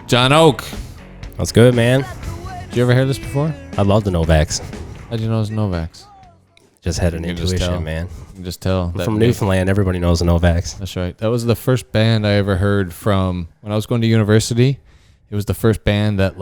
Jon Oake. That's good, man. Did you ever hear this before? I love the Novaks. How'd you know it was Novaks? Just had an You can just intuition, tell. man. You can just tell. I'm from Newfoundland. Everybody knows the Novaks. That's right. That was the first band I ever heard from when I was going to university. It was the first band that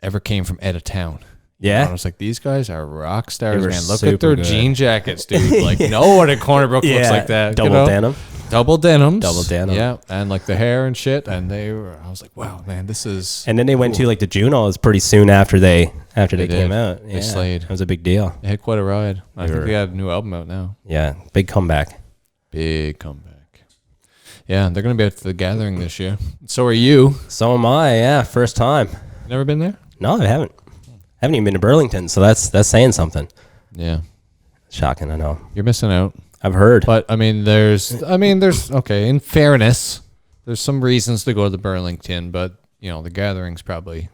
ever came from out of town. Yeah? And I was like, these guys are rock stars, They were man. Look super at their good. jean jackets, dude. Like, no one at Corner Brook looks like that. Double denim. Double denims. Double denim. Yeah. And the hair and shit. And I was like, wow, man, this is. And then they went to the Junos pretty soon after they came out. They slayed. It was a big deal. They had quite a ride. I think they got a new album out now. Yeah, big comeback. Big comeback. Yeah, they're going to be at the Gathering this year. So are you. So am I, yeah. First time. Never been there? No, I haven't. Haven't even been to Burlington, so that's saying something. Yeah. Shocking, I know. You're missing out. I've heard. But there's okay, in fairness, there's some reasons to go to the Burlington, but the Gathering's probably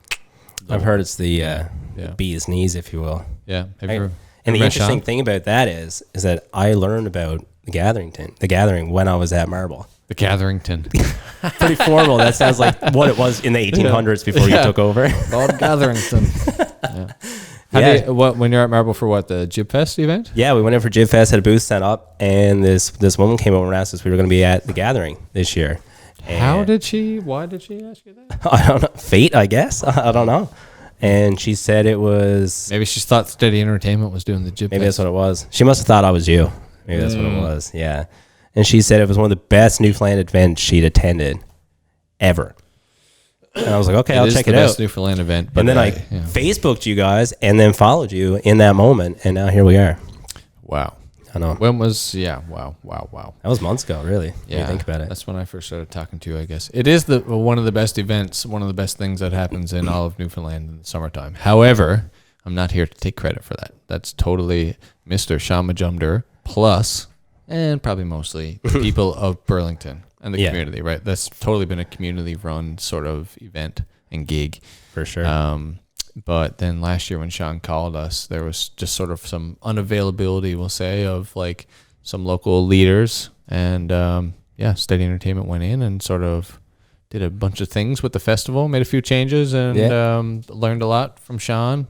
I've heard it's the bee's knees, if you will. Yeah. And the interesting thing about that is that I learned about the Gathering when I was at Marble. The Gatherington. Pretty formal. That sounds like what it was in the 1800s before you took over. Lord Gatherington. When you're at Marble for the Jib Fest event? Yeah, we went in for Jib Fest, had a booth set up, and this woman came over and asked us if we were going to be at the Gathering this year. And why did she ask you that? I don't know. Fate, I guess. I don't know. And she said it was... Maybe she thought Steady Entertainment was doing the Jib Fest. Maybe that's what it was. She must have thought I was you. Maybe that's what it was, yeah. And she said it was one of the best Newfoundland events she'd attended ever. And I was like, okay, I'll check it out. It is the best Newfoundland event. And then I Facebooked you guys and then followed you in that moment. And now here we are. Wow. I know. When was, wow. That was months ago, really. Yeah. When you think about it. That's when I first started talking to you, I guess. It is one of the best events, one of the best things that happens in all of Newfoundland in the summertime. However, I'm not here to take credit for that. That's totally Mr. Sean Majumder plus, and probably mostly, the people of Burlington and the community, right? That's totally been a community-run sort of event and gig. For sure. But then last year when Sean called us, there was just sort of some unavailability, we'll say, of some local leaders. And Steady Entertainment went in and sort of did a bunch of things with the festival, made a few changes, and learned a lot from Sean.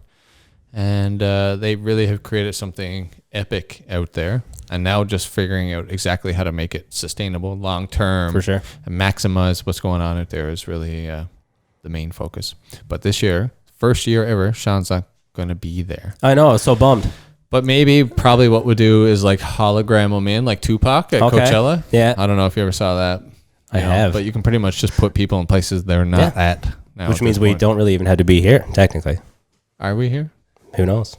And they really have created something epic out there. And now just figuring out exactly how to make it sustainable, long-term. For sure. And maximize what's going on out there is really the main focus. But this year, first year ever, Sean's not going to be there. I know. I was so bummed. But probably what we'll do is hologram him in, like Tupac at Coachella. Yeah. I don't know if you ever saw that. I have. But you can pretty much just put people in places they're not at now. Which means we don't really even have to be here, technically. Are we here? Who knows?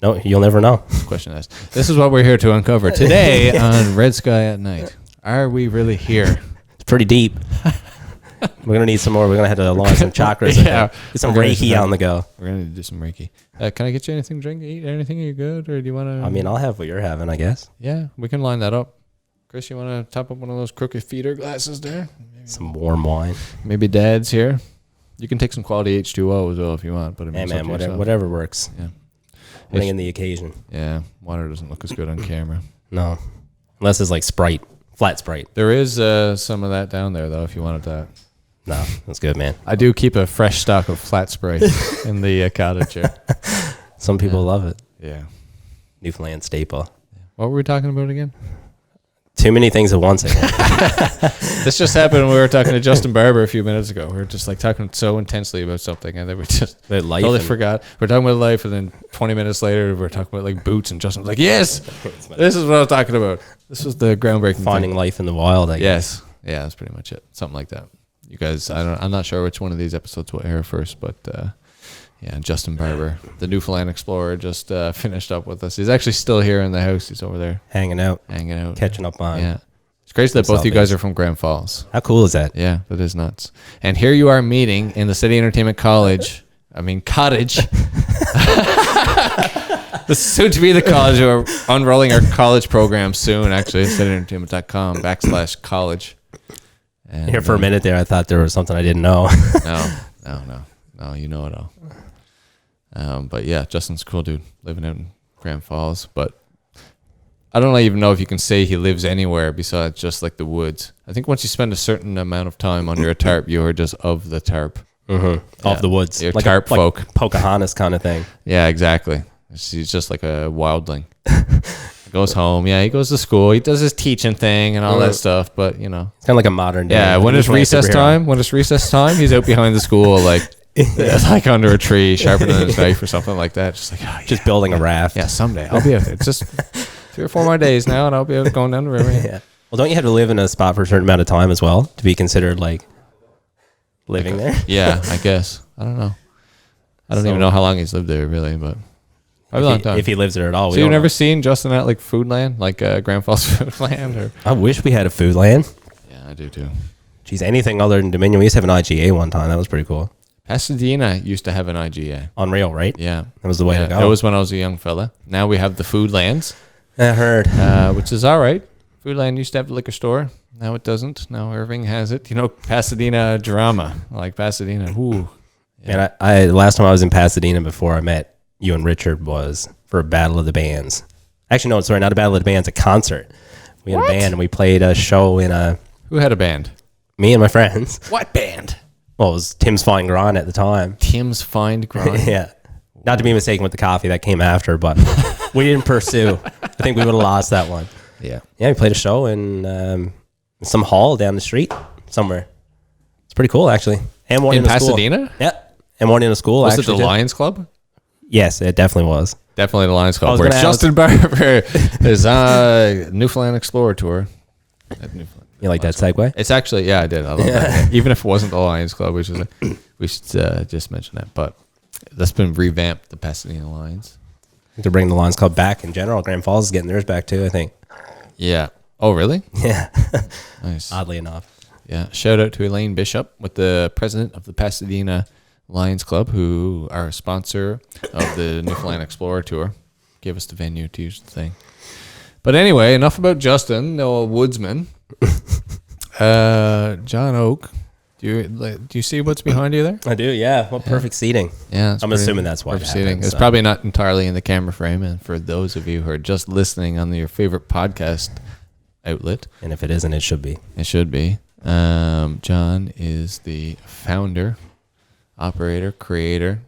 No, you'll never know. Question asked. This is what we're here to uncover today on Red Sky at Night. Are we really here? It's pretty deep. We're going to need some more. We're going to have to launch some chakras. Get some Reiki on the go. We're going to do some Reiki. Can I get you anything to drink, eat, anything? Are you good? Or do you want to? I mean, I'll have what you're having, I guess. Yeah, we can line that up. Chris, you want to top up one of those crooked feeder glasses there? Maybe some warm wine. Maybe Dad's here. You can take some quality H2O as well if you want. But whatever works. Yeah. Bring in the occasion. Yeah, water doesn't look as good on camera. No, unless it's like Sprite, flat Sprite. There is some of that down there though, if you wanted that. No, that's good, man. I do keep a fresh stock of flat Sprite in the cottage here. Some people love it. Yeah, Newfoundland staple. What were we talking about again? Too many things at once. This just happened when we were talking to Justin Barber a few minutes ago. We were just talking so intensely about something, and then we just totally forgot. We're talking about life, and then 20 minutes later, we're talking about boots, and Justin was like, "Yes, this is what I was talking about. This was the groundbreaking finding thing. Life in the wild." I guess. Yeah, that's pretty much it. Something like that. You guys, I'm not sure which one of these episodes will air first, but Justin Barber, the Newfoundland explorer, just finished up with us. He's actually still here in the house. He's over there hanging out, catching up on. Yeah, it's crazy that both you guys are from Grand Falls. How cool is that? Yeah, that is nuts. And here you are meeting in the Steady Entertainment Cottage. This is soon to be the college. We're unrolling our college program soon. Actually, steadyentertainment.com/college. And here for a minute there, I thought there was something I didn't know. No, you know it all. But yeah, Justin's a cool dude living out in Grand Falls. But I don't even know if you can say he lives anywhere besides just like the woods. I think once you spend a certain amount of time under a tarp, you are just of the tarp. Of the woods. You're tarp folk. Like Pocahontas kind of thing. Yeah, exactly. He's just like a wildling. He goes home. Yeah, he goes to school. He does his teaching thing and all that stuff. But, you know. It's kind of like a modern day. Yeah, when it's recess time, he's out behind the school, like, like under a tree, sharpening his knife or something like that. Just like, just building a raft. Yeah, someday. I'll be out there. It's just 3 or 4 more days now, and I'll be able to go down the river. Yeah. Well, don't you have to live in a spot for a certain amount of time as well to be considered, like, living there? Yeah, I guess. I don't know. I don't even know how long he's lived there, really, but probably a long time. If he lives there at all. So you've never seen Justin at like Foodland, like Grand Falls Foodland? Or? I wish we had a Foodland. Yeah, I do too. Geez, anything other than Dominion. We used to have an IGA one time. That was pretty cool. Pasadena used to have an IGA. Unreal, right? Yeah. That was the way to go. That was when I was a young fella. Now we have the Foodlands. I heard. Which is all right. Foodland used to have a liquor store. Now it doesn't. Now Irving has it. You know, Pasadena drama. Like Pasadena. Ooh. Yeah. And I last time I was in Pasadena before I met you and Richard was for a Battle of the Bands. Actually, no, sorry, not a Battle of the Bands, a concert. We had a band and we played a show in a... Who had a band? Me and my friends. What band? Well, it was Tim's Fine Grind at the time. Tim's Fine Grind? Yeah. Not to be mistaken with the coffee that came after, but we didn't pursue. I think we would have lost that one. Yeah. Yeah, we played a show in some hall down the street somewhere. It's pretty cool, actually. And one in Pasadena? School. Yeah. And one in a school, was actually. Was it the Lions Club? Yes, it definitely was. Definitely the Lions Club. Where Justin Barber is Newfoundland Explorer Tour. You like that segue? It's actually, yeah, I did. I love that. Even if it wasn't the Lions Club, which is we should just mention that. But that's been revamped, the Pasadena Lions. To bring the Lions Club back in general. Grand Falls is getting theirs back too, I think. Yeah. Oh, really? Yeah. Nice. Oddly enough. Yeah. Shout out to Elaine Bishop, with the president of the Pasadena Lions Club, who are a sponsor of the Newfoundland Explorer Tour. Gave us the venue to use the thing. But anyway, enough about Justin, the old woodsman. Jon Oake. Do you see what's behind you there? I do, yeah. What perfect seating. Yeah, I'm assuming that's why. Perfect seating. It's probably not entirely in the camera frame, and for those of you who are just listening on your favorite podcast outlet, and if it isn't, it should be. It should be. Jon is the founder, operator, creator,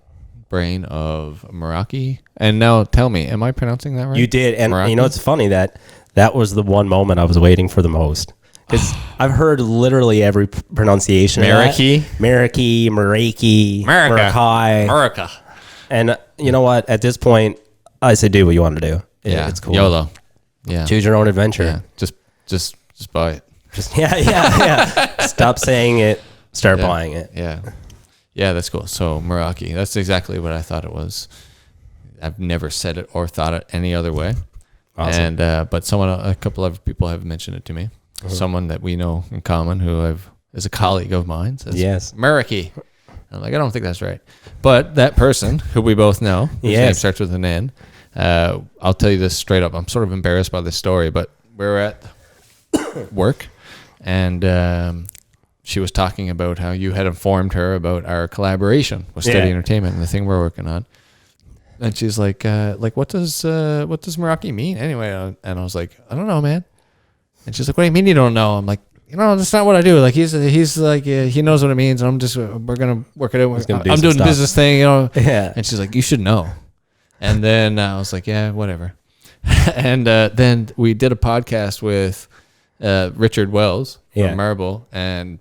brain of Meraki. And now tell me, am I pronouncing that right? You did. And Meraki? You know, it's funny that was the one moment I was waiting for the most. Because I've heard literally every pronunciation. Meraki? Meraki, Meraki, Meraki. And you know what? At this point, I say do what you want to do. Yeah. It's cool. YOLO. Yeah. Choose your own adventure. Yeah. Just buy it. Yeah. Stop saying it. Start buying it. Yeah. Yeah, that's cool. So Meraki, that's exactly what I thought it was. I've never said it or thought it any other way. Awesome. And but a couple of people have mentioned it to me. Uh-huh. Someone that we know in common who is a colleague of mine says, yes, Meraki. I'm like, I don't think that's right. But that person who we both know, whose name starts with an N, I'll tell you this straight up. I'm sort of embarrassed by this story, but we were at work and she was talking about how you had informed her about our collaboration with Steady Entertainment and the thing we're working on. And she's like, what does Meraki mean anyway? And I was like, I don't know, man. And she's like, what do you mean you don't know? I'm like, that's not what I do. Like he's like, he knows what it means. And we're going to work it out. I'm doing the business thing, Yeah. And she's like, you should know. And then I was like, yeah, whatever. And then we did a podcast with Richard Wells from Marble and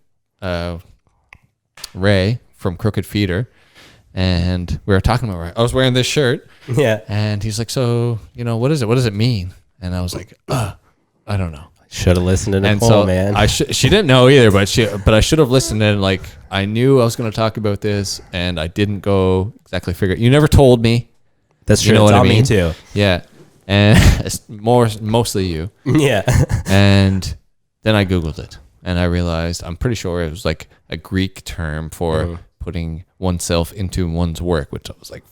Ray from Crooked Feeder. And we were talking about, I was wearing this shirt. Yeah. And he's like, so, what is it? What does it mean? And I was like, I don't know. Should have listened to Nicole, man. She didn't know either, but I should have listened. And like, I knew I was going to talk about this and I didn't go exactly figure it. You never told me. That's true. It's on me too. Yeah. And it's mostly you. Yeah. And then I Googled it and I realized, I'm pretty sure it was like a Greek term for putting oneself into one's work, which I was like,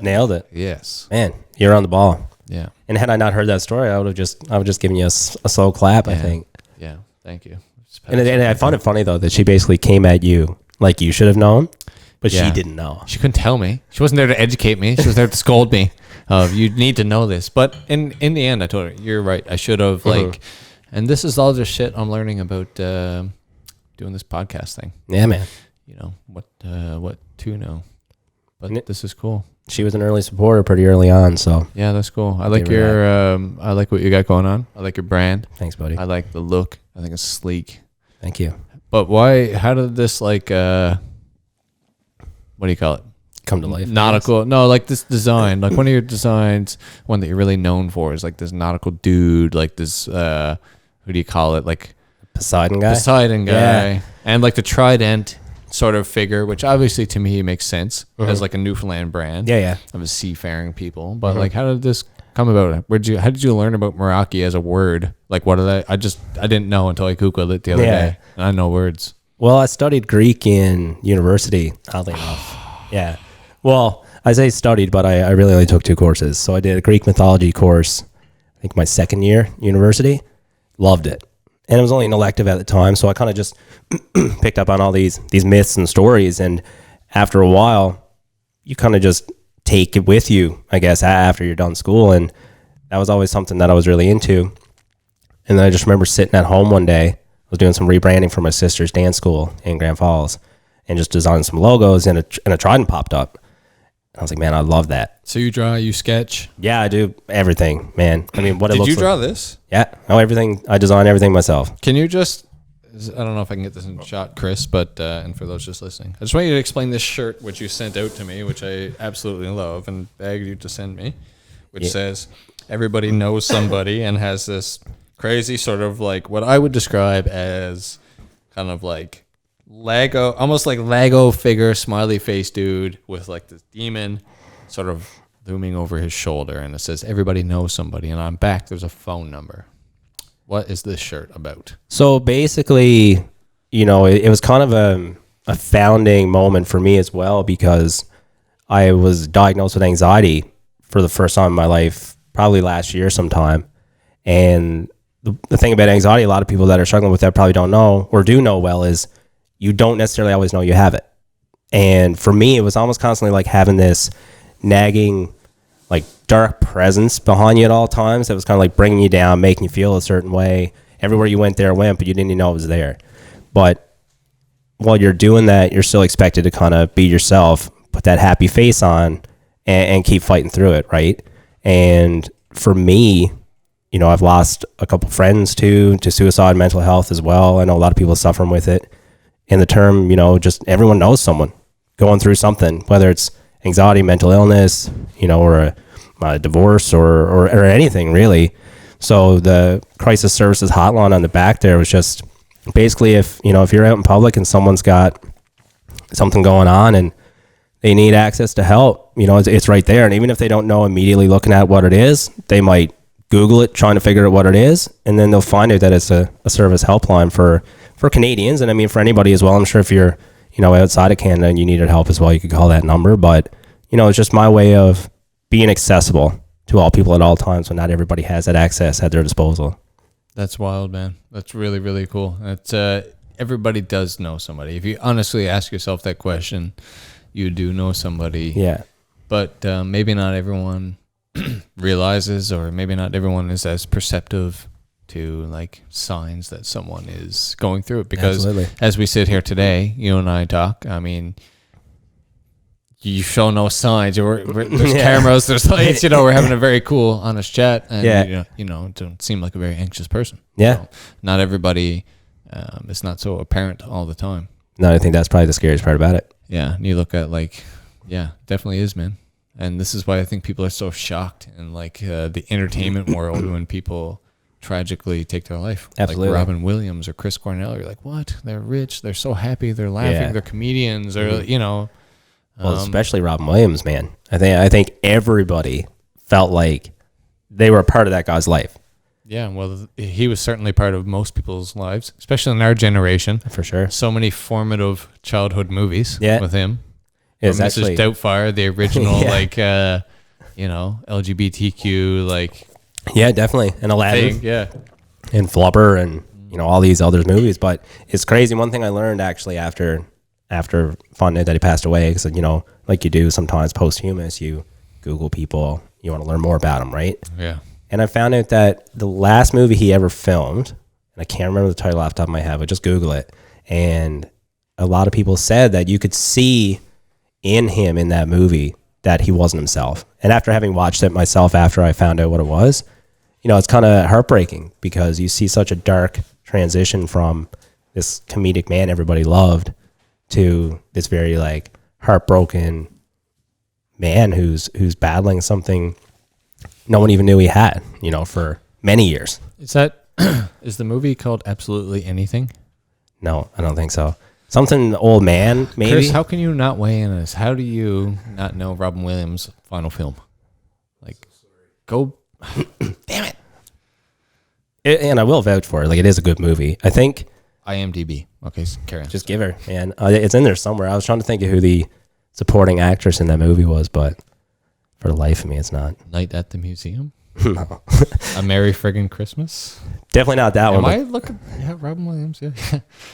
nailed it. Yes. Man, you're on the ball. Yeah. And had I not heard that story, I would have just given you a slow clap, I think. Yeah. Thank you. And I found it funny though that she basically came at you like you should have known, but she didn't know. She couldn't tell me. She wasn't there to educate me. She was there to scold me. you need to know this. But in the end, I told her, you're right. I should have like, and this is all just shit I'm learning about doing this podcast thing. Yeah, man. You know what to know. But this is cool. She was an early supporter pretty early on, so yeah, that's cool. I like your I like what you got going on. I like your brand. Thanks, buddy. I like the look. I think it's sleek. Thank you. But why? How did this like? What do you call it? Come to life. Nautical. No, like this design. Like one of your designs, one that you're really known for is like this nautical dude. Like this. Who do you call it? Like Poseidon guy. Yeah. And like the trident sort of figure, which obviously to me makes sense as like a Newfoundland brand. Yeah. Of a seafaring people. But like, how did this come about? How did you learn about Meraki as a word? Like, what did I didn't know until I Googled it the other day. And I know words. Well, I studied Greek in university, oddly enough. Yeah. Well, I say studied, but I really only took 2 courses. So I did a Greek mythology course, I think my second year university. Loved it. And it was only an elective at the time, so I kind of just picked up on all these myths and stories. And after a while, you kind of just take it with you, I guess, after you're done school. And that was always something that I was really into. And then I just remember sitting at home one day. I was doing some rebranding for my sister's dance school in Grand Falls and just designing some logos, and a trident popped up. I was like, man, I love that. So you draw, you sketch? Yeah, I do everything, man. I mean, what it looks like. Did you draw this? Yeah. Oh, everything. I design everything myself. Can you just, I don't know if I can get this in shot, Chris, but, and for those just listening, I just want you to explain this shirt, which you sent out to me, which I absolutely love and begged you to send me, which says, everybody knows somebody, and has this crazy sort of like what I would describe as kind of like Lego, almost like Lego figure, smiley face dude with like this demon sort of looming over his shoulder, and it says everybody knows somebody, and on back there's a phone number. What is this shirt about? So basically, you know, it was kind of a founding moment for me as well, because I was diagnosed with anxiety for the first time in my life, probably last year sometime. And the thing about anxiety, a lot of people that are struggling with that probably don't know, or do know well, is you don't necessarily always know you have it. And for me, it was almost constantly like having this nagging, like dark presence behind you at all times that was kind of like bringing you down, making you feel a certain way. Everywhere you went, there it went, but you didn't even know it was there. But while you're doing that, you're still expected to kind of be yourself, put that happy face on, and keep fighting through it, right? And for me, you know, I've lost a couple friends to suicide, mental health as well. I know a lot of people suffering with it. And the term, you know, just everyone knows someone going through something, whether it's anxiety, mental illness, you know, or a divorce or anything really. So the crisis services hotline on the back there was just basically if you're out in public and someone's got something going on and they need access to help, you know, it's right there. And even if they don't know immediately looking at what it is, they might Google it, trying to figure out what it is, and then they'll find out that it's a service helpline for Canadians, and I mean for anybody as well. I'm sure if you're, you know, outside of Canada and you needed help as well, you could call that number. But, you know, it's just my way of being accessible to all people at all times when not everybody has that access at their disposal. That's wild, man. That's really, really cool. It's everybody does know somebody. If you honestly ask yourself that question, you do know somebody. Yeah. But maybe not everyone realizes, or maybe not everyone is as perceptive to like signs that someone is going through it, because Absolutely. As we sit here today, you and I talk, I mean, you show no signs. There's cameras, there's lights, you know, we're having a very cool, honest chat, and you know, don't seem like a very anxious person. Yeah. So not everybody, it's not so apparent all the time. No, I think that's probably the scariest part about it. Yeah. And you look at like, yeah, definitely is, man. And this is why I think people are so shocked in like the entertainment world when people tragically take their life. Absolutely. Like Robin Williams or Chris Cornell. You're like, what? They're rich. They're so happy. They're laughing. They're comedians. Or you know. Well, especially Robin Williams, man. I think everybody felt like they were a part of that guy's life. Yeah, well, he was certainly part of most people's lives, especially in our generation. For sure. So many formative childhood movies with him. It's Mrs. Doubtfire, the original, like, you know, LGBTQ, like. Yeah, definitely. And Aladdin. Yeah. And Flubber and, you know, all these other movies. But it's crazy. One thing I learned actually after finding out that he passed away, because, you know, like you do sometimes posthumous, you Google people. You want to learn more about them, right? Yeah. And I found out that the last movie he ever filmed, and I can't remember the title off the top of my head, but just Google it. And a lot of people said that you could see in him in that movie that he wasn't himself. And after having watched it myself, after I found out what it was, you know, it's kind of heartbreaking because you see such a dark transition from this comedic man everybody loved to this very like heartbroken man who's battling something no one even knew he had, you know, for many years. Is the movie called Absolutely Anything? No, I don't think so. Something Old Man, maybe. Chris, how can you not weigh in on this? How do you not know Robin Williams' final film? Like, go. Damn it. And I will vouch for it. Like, it is a good movie. I think. IMDb. Okay, carry on. Just give her, man. It's in there somewhere. I was trying to think of who the supporting actress in that movie was, but for the life of me, it's not. Night at the Museum? No. A Merry Friggin' Christmas? Definitely not that Am one. I looking? Yeah, Robin Williams, yeah.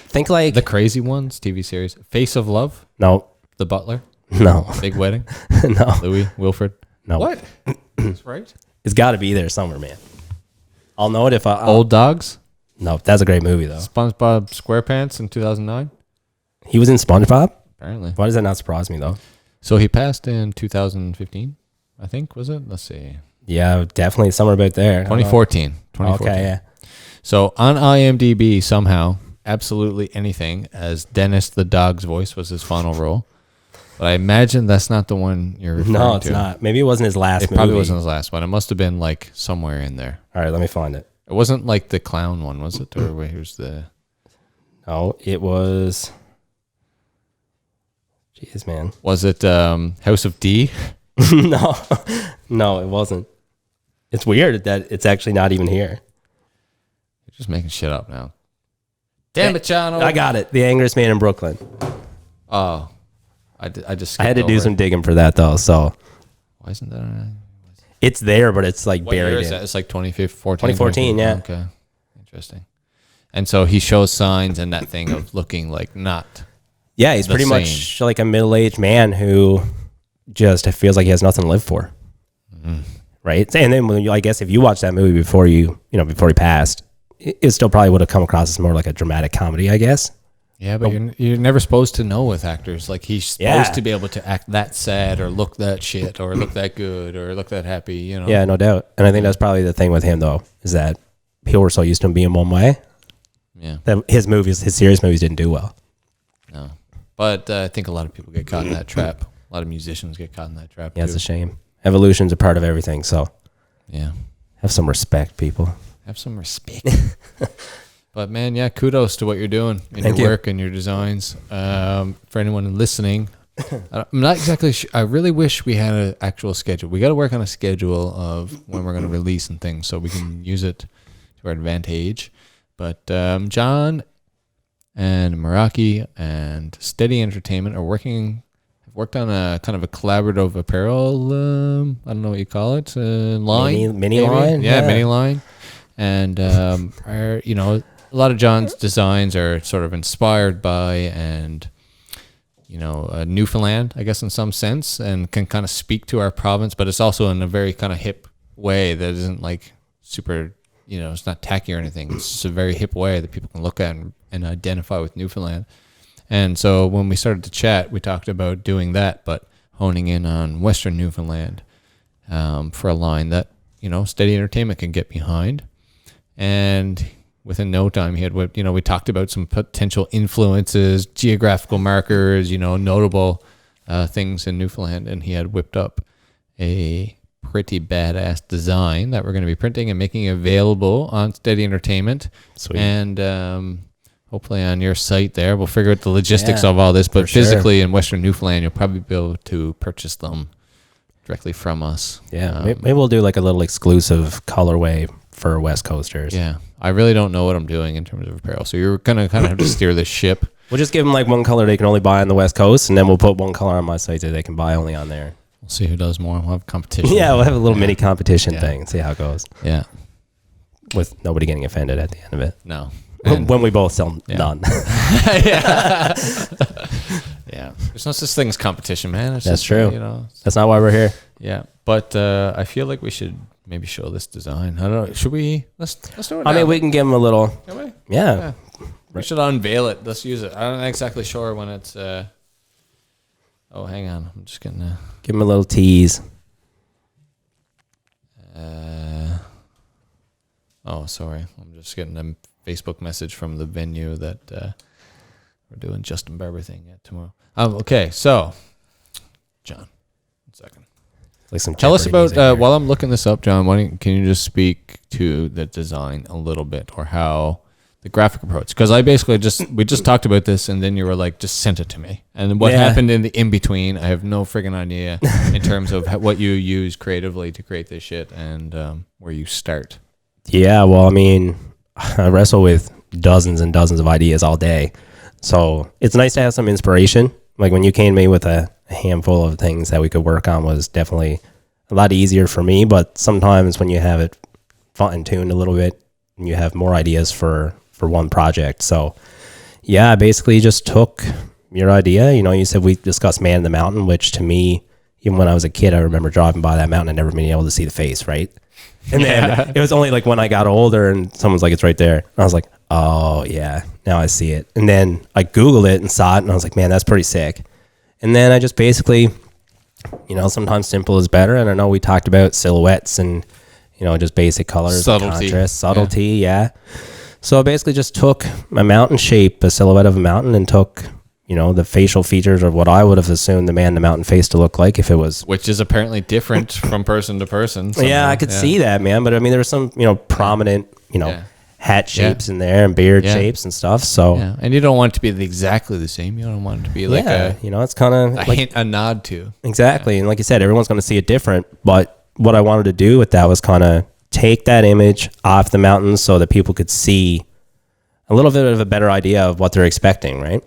Think like. The Crazy Ones TV series. Face of Love? No. The Butler? No. Big Wedding? No. Louis? Wilfred? No. What? That's right. It's got to be there somewhere, man. I'll know it if I. Old Dogs? No, that's a great movie, though. SpongeBob SquarePants in 2009? He was in SpongeBob? Apparently. Why does that not surprise me, though? So he passed in 2015, I think, was it? Let's see. Yeah, definitely somewhere about there. 2014. Okay, yeah. So on IMDb, somehow, Absolutely Anything as Dennis the dog's voice was his final role. But I imagine that's not the one you're referring to. No, it's not. Maybe it wasn't his last movie. It probably wasn't his last one. It must have been like somewhere in there. All right, let me find it. It wasn't like the clown one, was it? Or wait, here's the... No, it was... Jeez, man. Was it House of D? No, it wasn't. It's weird that it's actually not even here. You're just making shit up now. Damn it, Jon Oake. I got it. The Angriest Man in Brooklyn. Oh. I had to do some digging for that, though, so... Why isn't that... It's there, but it's like What buried year is in. that? It's like 2014. 2014, yeah. Okay. Interesting. And so he shows signs and that thing of looking like not... Yeah, he's pretty much like a middle-aged man who just feels like he has nothing to live for. Mm-hmm. Right? And then I guess if you watch that movie before before he passed, it still probably would have come across as more like a dramatic comedy, I guess. Yeah, but you're never supposed to know with actors. Like, he's supposed to be able to act that sad or look that shit or look that good or look that happy, you know? Yeah, no doubt. And I think that's probably the thing with him, though, is that people were so used to him being one way. Yeah. That his serious movies didn't do well. No. But I think a lot of people get caught in that trap. A lot of musicians get caught in that trap, Yeah, it's a shame. Evolution's a part of everything, so yeah. have some respect, people. Have some respect. But man, yeah, kudos to what you're doing in Thank your you. work and your designs. For anyone listening, I'm not exactly sure. I really wish we had an actual schedule. We got to work on a schedule of when we're going to release and things so we can use it to our advantage. But Jon and Meraki and Steady Entertainment have worked on a kind of a collaborative apparel, I don't know what you call it, line. Mini line? Yeah, mini line. And, a lot of Jon's designs are sort of inspired by and, Newfoundland, I guess, in some sense, and can kind of speak to our province, but it's also in a very kind of hip way that isn't like super, it's not tacky or anything. It's just a very hip way that people can look at and identify with Newfoundland. And so when we started to chat, we talked about doing that, but honing in on Western Newfoundland for a line that, Steady Entertainment can get behind. And within no time, we talked about some potential influences, geographical markers, notable things in Newfoundland. And he had whipped up a pretty badass design that we're going to be printing and making available on Steady Entertainment. Sweet. And hopefully on your site there. We'll figure out the logistics of all this. But physically in Western Newfoundland, you'll probably be able to purchase them directly from us. Yeah, maybe we'll do like a little exclusive colorway for West Coasters. Yeah, I really don't know what I'm doing in terms of apparel, so you're gonna kind of have to steer this ship. We'll just give them like one color they can only buy on the West Coast, and then we'll put one color on my site that they can buy only on there. We'll see who does more. We'll have competition. Yeah, we'll have a little mini competition thing and see how it goes. Yeah, with nobody getting offended at the end of it. No, when we both sell none. Yeah, there's no such thing as competition, man. It's That's just, true. That's not why we're here. Yeah, but I feel like we should maybe show this design. I don't know. Should we? Let's do it now. I mean, we can give them a little. Can we? Yeah. We should unveil it. Let's use it. I'm not exactly sure when it's. Oh, hang on. I'm just getting a. Give them a little tease. Oh, sorry. I'm just getting a Facebook message from the venue that we're doing Justin Barber thing tomorrow. Okay, so John, 1 second. Like some Tell us Jeopardy about music while I'm looking this up, John. Can you just speak to the design a little bit, or how the graphic approach? Because I basically we just talked about this, and then you were like, just send it to me. And what happened in the in between, I have no friggin' idea in terms of what you use creatively to create this shit, and where you start. Yeah, well, I mean, I wrestle with dozens and dozens of ideas all day. So it's nice to have some inspiration. Like when you came to me with a handful of things that we could work on was definitely a lot easier for me. But sometimes when you have it fine-tuned a little bit, and you have more ideas for one project. So yeah, I basically just took your idea. You know, you said we discussed Man in the Mountain, which to me, even when I was a kid, I remember driving by that mountain and never being able to see the face, right? And then it was only like when I got older and someone's like, it's right there. And I was like, oh yeah, now I see it. And then I Googled it and saw it and I was like, man, that's pretty sick. And then I just basically, you know, sometimes simple is better. And I know we talked about silhouettes and, you know, just basic colors, contrast, subtlety. Yeah. So I basically just took a mountain shape, a silhouette of a mountain, and took, you know, the facial features of what I would have assumed the Man in the Mountain face to look like if it was. Which is apparently different from person to person. Somehow. Yeah, I could see that, man. But I mean, there were some, you know, prominent, you know, hat shapes in there and beard shapes and stuff. So, and you don't want it to be exactly the same. You don't want it to be like you know, it's kind of like a nod to. Exactly. And like you said, everyone's going to see it different. But what I wanted to do with that was kind of take that image off the mountain so that people could see a little bit of a better idea of what they're expecting, right?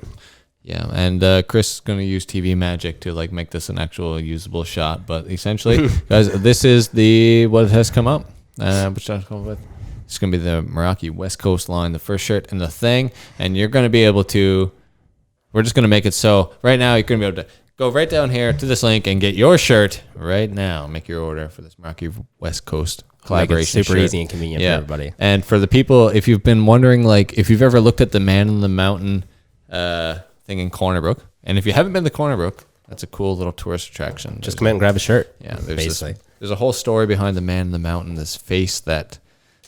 Yeah, and Chris is going to use TV magic to like make this an actual usable shot. But essentially, guys, this is what has come up. Which I'll come with. It's going to be the Meraki West Coast line, the first shirt and the thing. And you're going to be able to, we're just going to make it so right now you're going to be able to go right down here to this link and get your shirt right now. Make your order for this Meraki West Coast collaboration. Super easy and convenient for everybody. And for the people, if you've been wondering, like if you've ever looked at the Man in the Mountain thing in Corner Brook, and if you haven't been to Corner Brook, that's a cool little tourist attraction. Just come in and grab a shirt. Yeah, there's a whole story behind the Man in the Mountain, this face that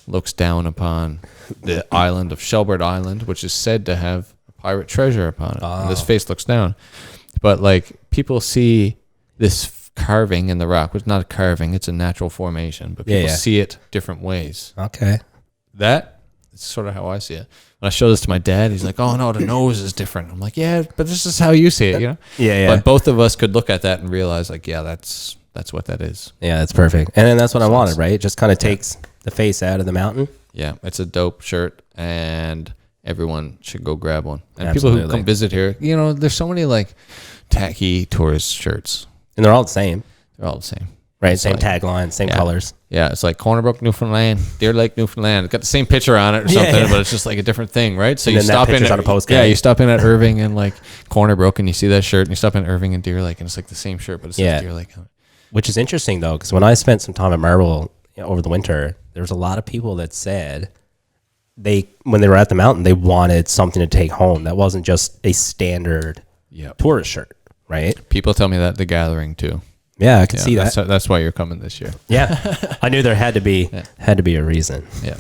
looks down upon the island of Shelburne Island, which is said to have a pirate treasure upon it. And this face looks down. But like people see this carving in the rock, which is not a carving, it's a natural formation, but people see it different ways. Okay. That is sort of how I see it. When I show this to my dad, he's like, oh no, the nose is different. I'm like, yeah, but this is how you see it, you know? Yeah. But both of us could look at that and realize like, yeah, that's what that is. Yeah, that's perfect. And then that's what I wanted, right? It just kind of takes the face out of the mountain. Yeah, it's a dope shirt, and everyone should go grab one. And Absolutely. people who come visit here, you know, there's so many like tacky tourist shirts. And they're all the same. They're all the same. Right, same tagline, same colors. Yeah, it's like Corner Brook, Newfoundland, Deer Lake, Newfoundland. It's got the same picture on it or something, but it's just like a different thing, right? So you stop in on a postcard. Yeah, you stop in at Irving and like Corner Brook, and you see that shirt, and you stop in Irving and Deer Lake, and it's like the same shirt, but it says Deer Lake on it. Which is interesting though, because when I spent some time at Marble over the winter, there was a lot of people that said when they were at the mountain, they wanted something to take home that wasn't just a standard tourist shirt, right? People tell me that at the gathering too. Yeah, I can see that. That's why you're coming this year. Yeah, I knew there had to be a reason. Yeah,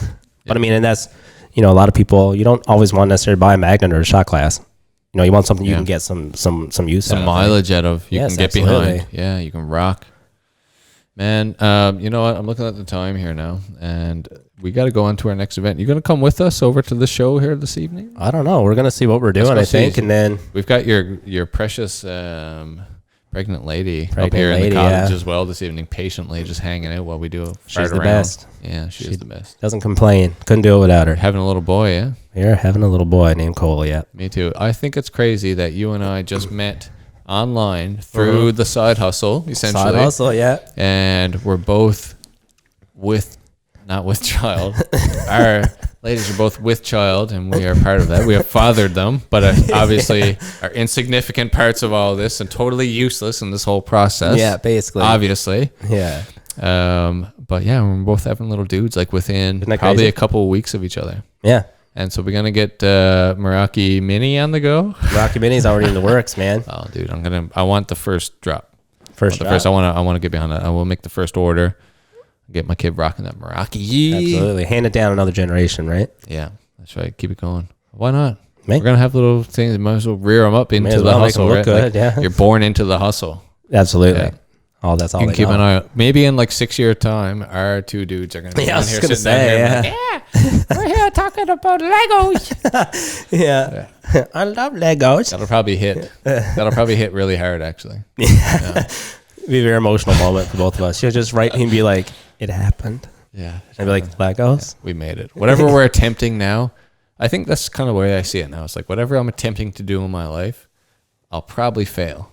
but I mean, and that's, you know, a lot of people, you don't always want to necessarily buy a magnet or a shot glass. You know, you want something you can get some use, some mileage out of. You can get behind. Yeah, you can rock. Man, you know what? I'm looking at the time here now, and we got to go on to our next event. You going to come with us over to the show here this evening? I don't know. We're going to see what we're doing, I think, and then we've got your precious pregnant lady up here in the cottage as well this evening, patiently just hanging out while we do. She's the best. Yeah, she is the best. Doesn't complain. Couldn't do it without her. Having a little boy, yeah. You're having a little boy named Cole. Yeah. Me too. I think it's crazy that you and I just met online through the side hustle, essentially. Side hustle, yeah. And we're both not with child. Ladies are both with child, and we are part of that. We have fathered them, but obviously are insignificant parts of all this and totally useless in this whole process. Yeah, basically. Obviously. Yeah. But yeah, we're both having little dudes like within probably crazy? a couple of weeks of each other. Yeah. And so we're gonna get Meraki Mini on the go. Meraki Mini's already in the works, man. Oh, dude, I want the first drop. First drop. I want to get behind that. I will make the first order. Get my kid rocking that Meraki. Absolutely. Hand it down another generation, right? Yeah, that's right. Keep it going. Why not? Mate. We're gonna have little things. Might as well rear them up into the hustle, look right? good, yeah. You're born into the hustle. Absolutely. Yeah. Oh, that's all You they can keep know. an eye out. Maybe in like 6 year time, our two dudes are gonna be Yeah, I on was here gonna sitting down say, here. Like, we're here talking about Legos. Yeah. I love Legos. That'll probably hit really hard, actually. It'd be a very emotional moment for both of us. She'll just write and be like, it happened. Yeah. I'd be like, Legos? We made it. Whatever we're attempting now, I think that's kind of the way I see it now. It's like whatever I'm attempting to do in my life, I'll probably fail.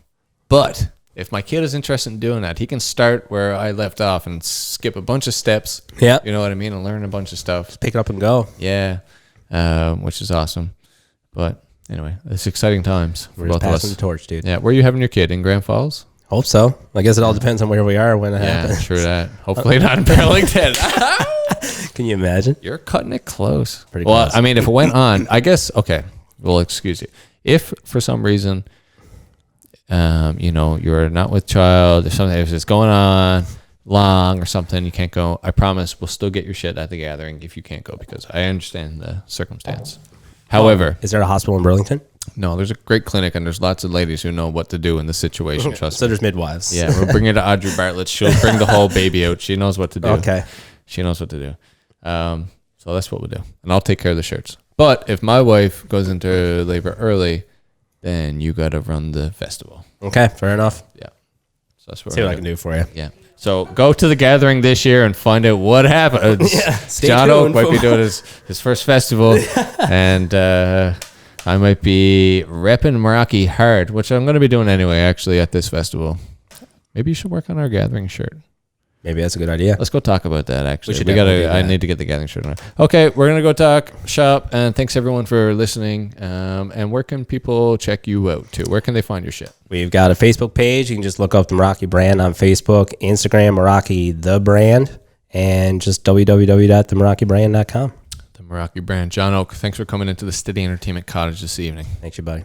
But if my kid is interested in doing that, he can start where I left off and skip a bunch of steps. Yeah. You know what I mean? And learn a bunch of stuff. Pick it up and go. Yeah. Which is awesome. But anyway, it's exciting times for We're just both of passing us. the torch, dude. Yeah. Where are you having your kid? In Grand Falls? Hope so. I guess it all depends on where we are when it Yeah, happens. true that. Hopefully not in Burlington. Can you imagine? You're cutting it close. Pretty well, close. I mean, if it went on, I guess, okay, well, excuse you. If for some reason, you're not with child, if it's going on long or something, you can't go, I promise we'll still get your shit at the gathering if you can't go, because I understand the circumstance. However, Is there a hospital in Burlington? no, there's a great clinic and there's lots of ladies who know what to do in this situation. Trust So me. there's midwives. Yeah, we'll bring her to Audrey Bartlett. She'll bring the whole baby out. She knows what to do. Okay. She knows what to do. So that's what we'll do. And I'll take care of the shirts. But if my wife goes into labor early, then you got to run the festival. Okay. Fair enough. Yeah. So that's what See we're what I gonna can do for you. Yeah. So go to the gathering this year and find out what happens. Stay Jon Oake tuned might be doing his first festival. And I might be repping Meraki hard, which I'm going to be doing anyway, actually, at this festival. Maybe you should work on our gathering shirt. Maybe that's a good idea. Let's go talk about that, actually. should definitely do I that. need to get the gathering shirt on. Okay, we're going to go talk shop, and thanks everyone for listening. And where can people check you out, too? Where can they find your shit? We've got a Facebook page. You can just look up the Meraki brand on Facebook, Instagram, Meraki the brand, and just www.themeraki.com. The Meraki brand. Jon Oake, thanks for coming into the Steady Entertainment Cottage this evening. Thanks, you buddy.